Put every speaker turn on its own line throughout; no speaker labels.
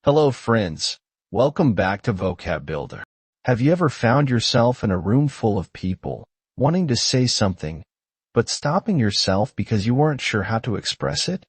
Hello friends, welcome back to Vocab Builder. Have you ever found yourself in a room full of people, wanting to say something, but stopping yourself because you weren't sure how to express it?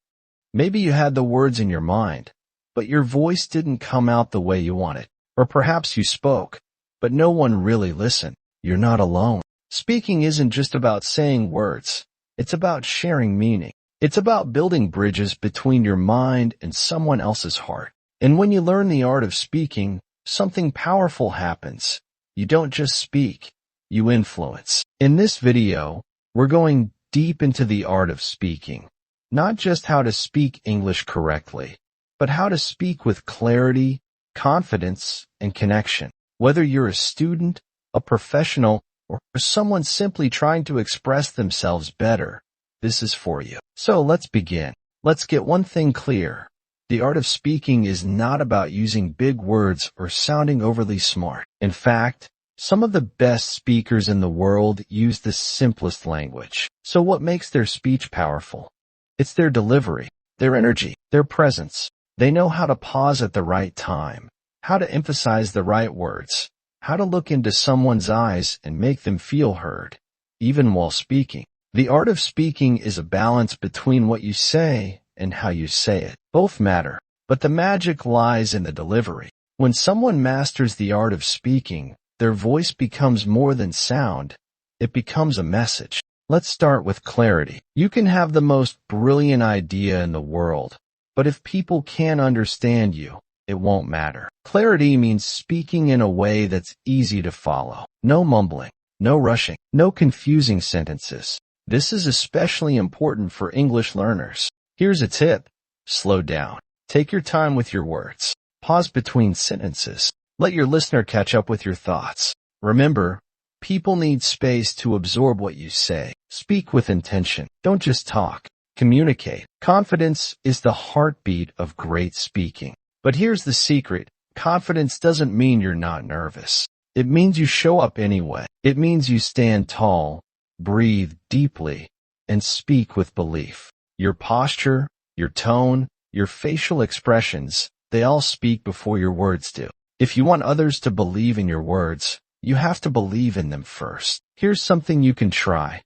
Maybe you had the words in your mind, but your voice didn't come out the way you wanted. Or perhaps you spoke, but no one really listened. You're not alone. Speaking isn't just about saying words. It's about sharing meaning. It's about building bridges between your mind and someone else's heart. And when you learn the art of speaking, something powerful happens. You don't just speak, you influence. In this video, we're going deep into the art of speaking. Not just how to speak English correctly, but how to speak with clarity, confidence, and connection. Whether you're a student, a professional, or someone simply trying to express themselves better, this is for you. So let's begin. Let's get one thing clear. The art of speaking is not about using big words or sounding overly smart. In fact, some of the best speakers in the world use the simplest language. So what makes their speech powerful? It's their delivery, their energy, their presence. They know how to pause at the right time, how to emphasize the right words, how to look into someone's eyes and make them feel heard, even while speaking. The art of speaking is a balance between what you say and how you say it. Both matter, but the magic lies in the delivery. When someone masters the art of speaking, their voice becomes more than sound. It becomes a message. Let's start with clarity. You can have the most brilliant idea in the world, but if people can't understand you, it won't matter. Clarity means speaking in a way that's easy to follow. No mumbling, no rushing, no confusing sentences. This is especially important for English learners. Here's a tip. Slow down. Take your time with your words. Pause between sentences. Let your listener catch up with your thoughts. Remember, people need space to absorb what you say. Speak with intention. Don't just talk. Communicate. Confidence is the heartbeat of great speaking. But here's the secret. Confidence doesn't mean you're not nervous. It means you show up anyway. It means you stand tall, breathe deeply, and speak with belief. Your posture, your tone, your facial expressions, they all speak before your words do. If you want others to believe in your words, you have to believe in them first. Here's something you can try.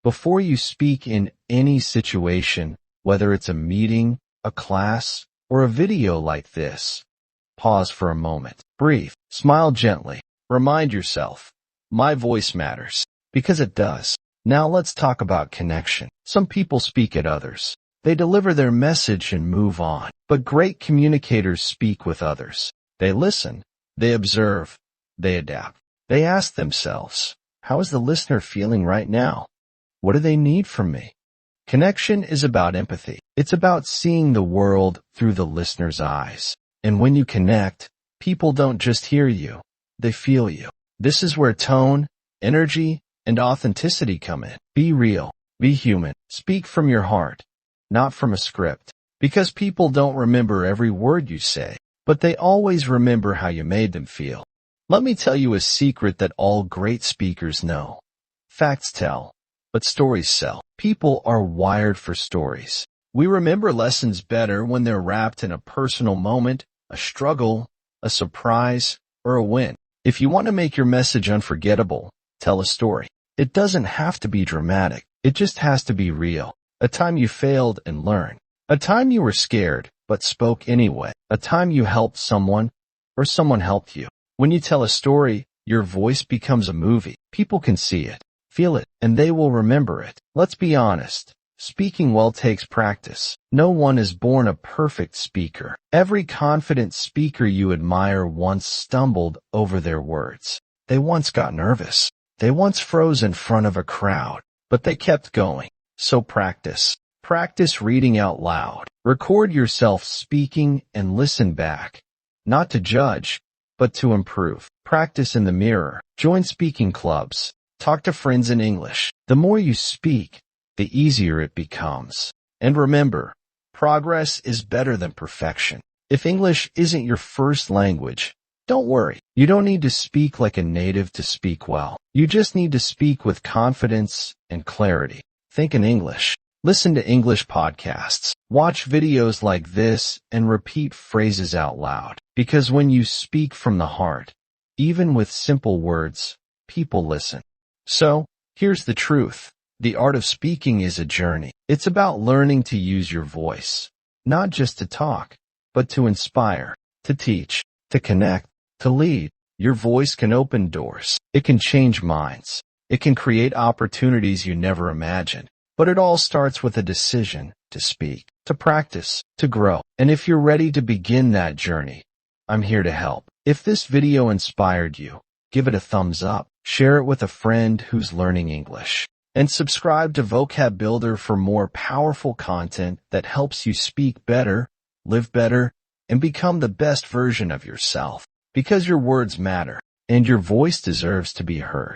Before you speak in any situation, whether it's a meeting, a class, or a video like this, pause for a moment. Breathe. Smile gently. Remind yourself, my voice matters. Because it does. Now let's talk about connection. Some people speak at others. They deliver their message and move on. But great communicators speak with others. They listen. They observe. They adapt. They ask themselves, how is the listener feeling right now? What do they need from me? Connection is about empathy. It's about seeing the world through the listener's eyes. And when you connect, people don't just hear you. They feel you. This is where tone, energy, and authenticity come in. Be real. Be human. Speak from your heart, not from a script. Because people don't remember every word you say, but they always remember how you made them feel. Let me tell you a secret that all great speakers know. Facts tell, but stories sell. People are wired for stories. We remember lessons better when they're wrapped in a personal moment, a struggle, a surprise, or a win. If you want to make your message unforgettable, tell a story. It doesn't have to be dramatic. It just has to be real. A time you failed and learned. A time you were scared, but spoke anyway. A time you helped someone, or someone helped you. When you tell a story, your voice becomes a movie. People can see it, feel it, and they will remember it. Let's be honest. Speaking well takes practice. No one is born a perfect speaker. Every confident speaker you admire once stumbled over their words. They once got nervous. They once froze in front of a crowd, but they kept going. So practice. Practice reading out loud. Record yourself speaking and listen back. Not to judge, but to improve. Practice in the mirror. Join speaking clubs. Talk to friends in English. The more you speak, the easier it becomes. And remember, progress is better than perfection. If English isn't your first language, don't worry. You don't need to speak like a native to speak well. You just need to speak with confidence and clarity. Think in English. Listen to English podcasts, watch videos like this, and repeat phrases out loud. Because when you speak from the heart, even with simple words, people listen. So, here's the truth. The art of speaking is a journey. It's about learning to use your voice, not just to talk, but to inspire, to teach, to connect, to lead. Your voice can open doors. It can change minds. It can create opportunities you never imagined. But it all starts with a decision to speak, to practice, to grow. And if you're ready to begin that journey, I'm here to help. If this video inspired you, give it a thumbs up, share it with a friend who's learning English, and subscribe to Vocab Builder for more powerful content that helps you speak better, live better, and become the best version of yourself. Because your words matter, and your voice deserves to be heard.